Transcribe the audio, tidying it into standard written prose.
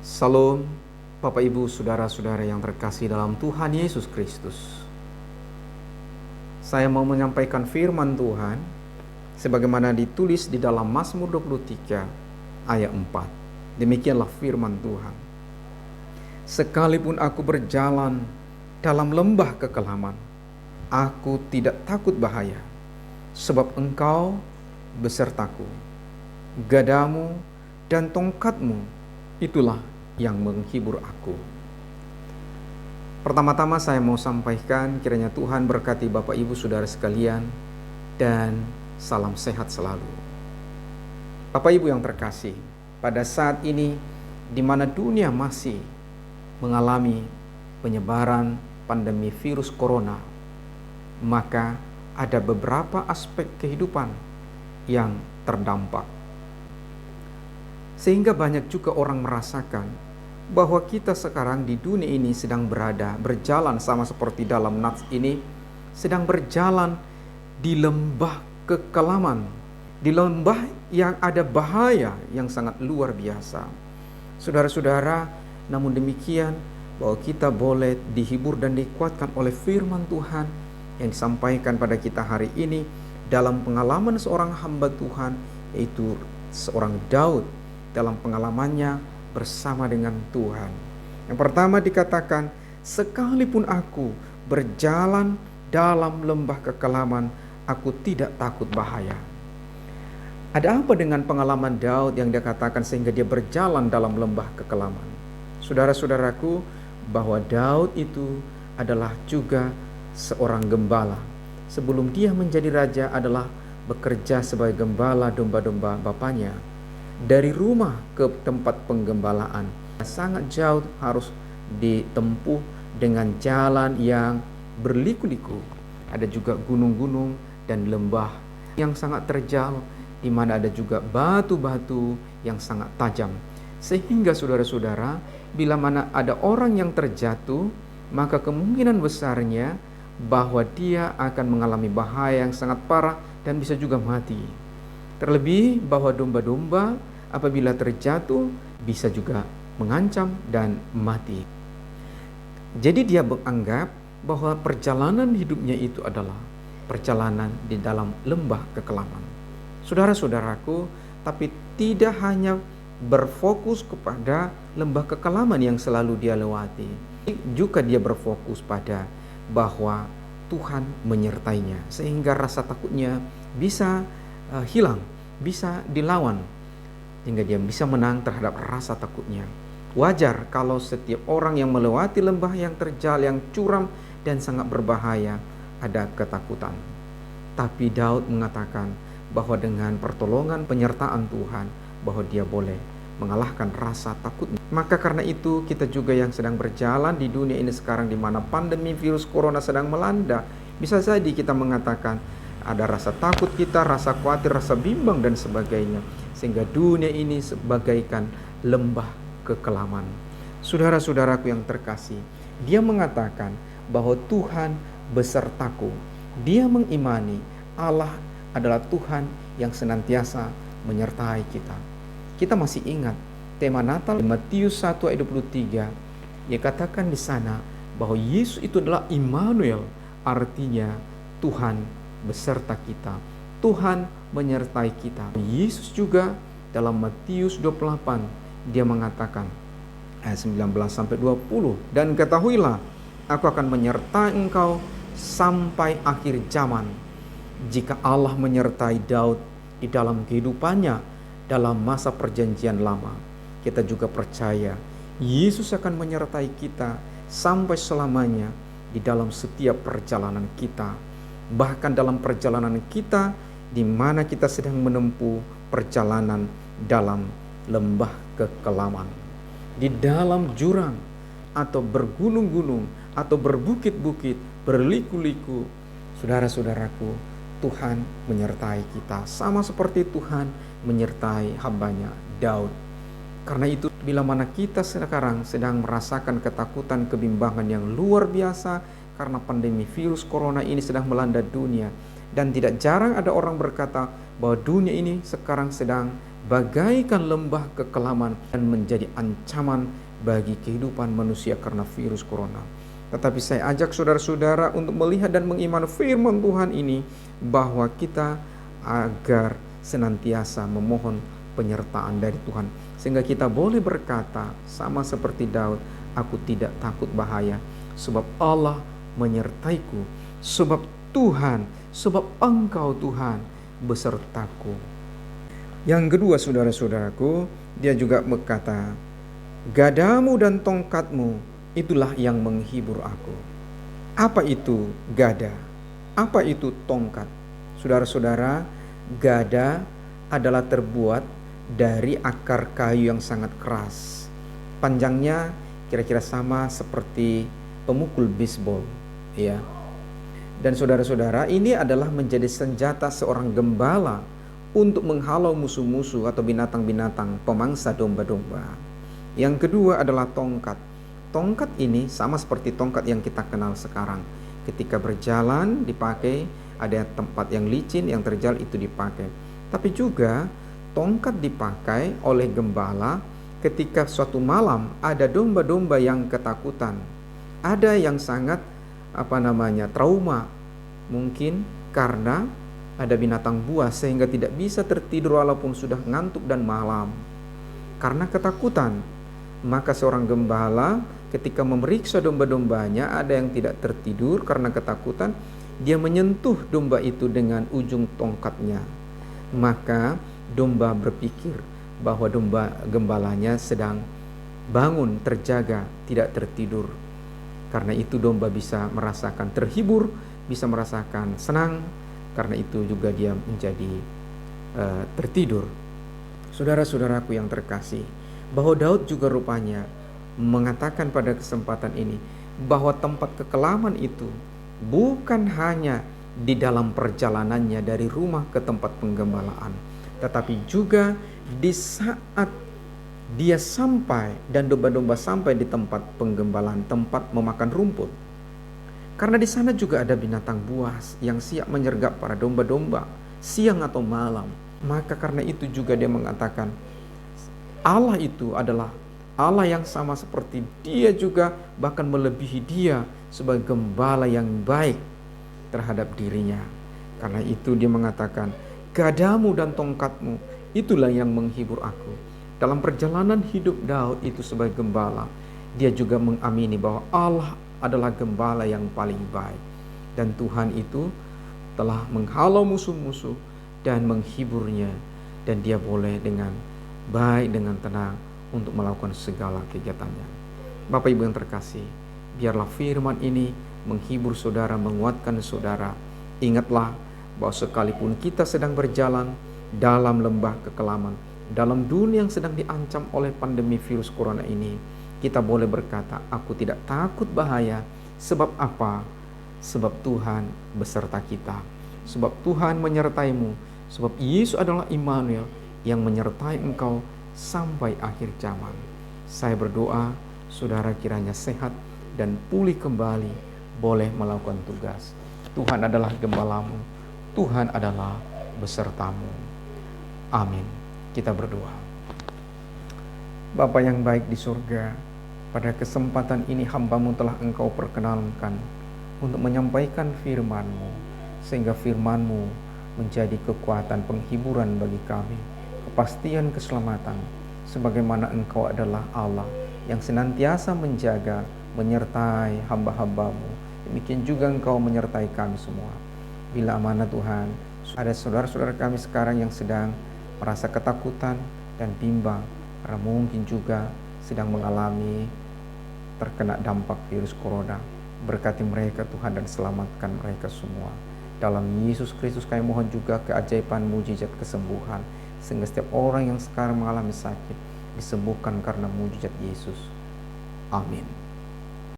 Salam, Bapak Ibu, Saudara-saudara yang terkasih dalam Tuhan Yesus Kristus. Saya mau menyampaikan firman Tuhan sebagaimana ditulis di dalam Mazmur 23 ayat 4. Demikianlah firman Tuhan. Sekalipun aku berjalan dalam lembah kekelaman, aku tidak takut bahaya, sebab Engkau besertaku. Gadamu dan tongkatmu itulah yang menghibur aku. Pertama-tama saya mau sampaikan kiranya Tuhan berkati Bapak Ibu Saudara sekalian dan salam sehat selalu. Bapak Ibu yang terkasih, pada saat ini di mana dunia masih mengalami penyebaran pandemi virus corona, maka ada beberapa aspek kehidupan yang terdampak. Sehingga banyak juga orang merasakan bahwa kita sekarang di dunia ini sedang berjalan sama seperti dalam nats ini, sedang berjalan di lembah kekelaman, di lembah yang ada bahaya yang sangat luar biasa. Saudara-saudara, namun demikian bahwa kita boleh dihibur dan dikuatkan oleh firman Tuhan yang disampaikan pada kita hari ini dalam pengalaman seorang hamba Tuhan, yaitu seorang Daud dalam pengalamannya bersama dengan Tuhan. Yang pertama dikatakan, sekalipun aku berjalan dalam lembah kekelaman, aku tidak takut bahaya. Ada apa dengan pengalaman Daud yang dia katakan sehingga dia berjalan dalam lembah kekelaman? Saudara-saudaraku, bahwa Daud itu adalah juga seorang gembala. Sebelum dia menjadi raja adalah bekerja sebagai gembala domba-domba bapaknya. Dari rumah ke tempat penggembalaan sangat jauh, harus ditempuh dengan jalan yang berliku-liku. Ada juga gunung-gunung dan lembah yang sangat terjal, di mana ada juga batu-batu yang sangat tajam. Sehingga saudara-saudara, bila mana ada orang yang terjatuh, maka kemungkinan besarnya bahwa dia akan mengalami bahaya yang sangat parah dan bisa juga mati. Terlebih bahwa domba-domba apabila terjatuh bisa juga mengancam dan mati. Jadi dia menganggap bahwa perjalanan hidupnya itu adalah perjalanan di dalam lembah kekelaman. Saudara-saudaraku, tapi tidak hanya berfokus kepada lembah kekelaman yang selalu dia lewati. Juga dia berfokus pada bahwa Tuhan menyertainya, sehingga rasa takutnya bisa hilang, bisa dilawan, hingga dia bisa menang terhadap rasa takutnya. Wajar kalau setiap orang yang melewati lembah yang terjal, yang curam dan sangat berbahaya, ada ketakutan. Tapi Daud mengatakan bahwa dengan pertolongan penyertaan Tuhan, bahwa dia boleh mengalahkan rasa takutnya. Maka karena itu kita juga yang sedang berjalan di dunia ini sekarang, di mana pandemi virus corona sedang melanda, bisa jadi kita mengatakan ada rasa takut kita, rasa khawatir, rasa bimbang dan sebagainya, sehingga dunia ini sebagaikan lembah kekelaman. Saudara-saudaraku yang terkasih, dia mengatakan bahwa Tuhan besertaku. Dia mengimani Allah adalah Tuhan yang senantiasa menyertai kita. Kita masih ingat tema Natal Matius 1 ayat 23. Dia katakan di sana bahwa Yesus itu adalah Immanuel, artinya Tuhan beserta kita. Tuhan menyertai kita. Yesus juga dalam Matius 28 dia mengatakan ayat 19 sampai 20, dan ketahuilah aku akan menyertai engkau sampai akhir zaman. Jika Allah menyertai Daud di dalam kehidupannya dalam masa perjanjian lama, kita juga percaya Yesus akan menyertai kita sampai selamanya di dalam setiap perjalanan kita. Bahkan dalam perjalanan kita di mana kita sedang menempuh perjalanan dalam lembah kekelaman, di dalam jurang atau bergunung-gunung atau berbukit-bukit, berliku-liku, saudara-saudaraku, Tuhan menyertai kita sama seperti Tuhan menyertai hambanya Daud. Karena itu bila mana kita sekarang sedang merasakan ketakutan, kebimbangan yang luar biasa karena pandemi virus corona ini sedang melanda dunia, dan tidak jarang ada orang berkata bahwa dunia ini sekarang sedang bagaikan lembah kekelaman dan menjadi ancaman bagi kehidupan manusia karena virus corona. Tetapi saya ajak saudara-saudara untuk melihat dan mengimani firman Tuhan ini, bahwa kita agar senantiasa memohon penyertaan dari Tuhan, sehingga kita boleh berkata sama seperti Daud, aku tidak takut bahaya, sebab Allah menyertaiku, sebab Tuhan, sebab Engkau Tuhan besertaku. Yang kedua, saudara-saudaraku, dia juga berkata, gadamu dan tongkatmu itulah yang menghibur aku. Apa itu gada? Apa itu tongkat? Saudara-saudara, gada adalah terbuat dari akar kayu yang sangat keras. Panjangnya kira-kira sama seperti pemukul bisbol, ya. Dan saudara-saudara, ini adalah menjadi senjata seorang gembala untuk menghalau musuh-musuh atau binatang-binatang pemangsa domba-domba. Yang kedua adalah tongkat. Tongkat ini sama seperti tongkat yang kita kenal sekarang. Ketika berjalan dipakai, ada tempat yang licin, yang terjal itu dipakai. Tapi juga tongkat dipakai oleh gembala ketika suatu malam ada domba-domba yang ketakutan. Ada yang sangat trauma, mungkin karena ada binatang buas sehingga tidak bisa tertidur walaupun sudah ngantuk dan malam karena ketakutan. Maka seorang gembala ketika memeriksa domba-dombanya, ada yang tidak tertidur karena ketakutan, dia menyentuh domba itu dengan ujung tongkatnya. Maka domba berpikir bahwa domba gembalanya sedang bangun, terjaga, tidak tertidur. Karena itu domba bisa merasakan terhibur, bisa merasakan senang. Karena itu juga dia menjadi tertidur. Saudara-saudaraku yang terkasih, bahwa Daud juga rupanya mengatakan pada kesempatan ini bahwa tempat kekelaman itu bukan hanya di dalam perjalanannya dari rumah ke tempat penggembalaan, tetapi juga di saat dia sampai dan domba-domba sampai di tempat penggembalaan, tempat memakan rumput. Karena di sana juga ada binatang buas yang siap menyergap para domba-domba siang atau malam. Maka karena itu juga dia mengatakan Allah itu adalah Allah yang sama seperti dia juga, bahkan melebihi dia sebagai gembala yang baik terhadap dirinya. Karena itu dia mengatakan, gadamu dan tongkatmu itulah yang menghibur aku. Dalam perjalanan hidup Daud itu sebagai gembala, dia juga mengamini bahwa Allah adalah gembala yang paling baik. Dan Tuhan itu telah menghalau musuh-musuh dan menghiburnya. Dan dia boleh dengan baik, dengan tenang untuk melakukan segala kegiatannya. Bapak Ibu yang terkasih, biarlah firman ini menghibur saudara, menguatkan saudara. Ingatlah bahwa sekalipun kita sedang berjalan dalam lembah kekelaman, dalam dunia yang sedang diancam oleh pandemi virus corona ini, kita boleh berkata, aku tidak takut bahaya. Sebab apa? Sebab Tuhan beserta kita. Sebab Tuhan menyertaimu. Sebab Yesus adalah Immanuel yang menyertai engkau sampai akhir zaman. Saya berdoa saudara kiranya sehat dan pulih kembali, boleh melakukan tugas. Tuhan adalah gembalamu, Tuhan adalah besertamu. Amin. Kita berdoa. Bapa yang baik di surga, pada kesempatan ini hamba-Mu telah Engkau perkenankan untuk menyampaikan firman-Mu, sehingga firman-Mu menjadi kekuatan penghiburan bagi kami, kepastian keselamatan, sebagaimana Engkau adalah Allah yang senantiasa menjaga, menyertai hamba-hamba-Mu. Demikian juga Engkau menyertai kami semua. Bila amanah Tuhan, ada saudara-saudara kami sekarang yang sedang merasa ketakutan dan bimbang, karena mungkin juga sedang mengalami terkena dampak virus corona. Berkati mereka Tuhan dan selamatkan mereka semua. Dalam Yesus Kristus kami mohon juga keajaiban mujizat kesembuhan, sehingga setiap orang yang sekarang mengalami sakit disembuhkan karena mujizat Yesus. Amin.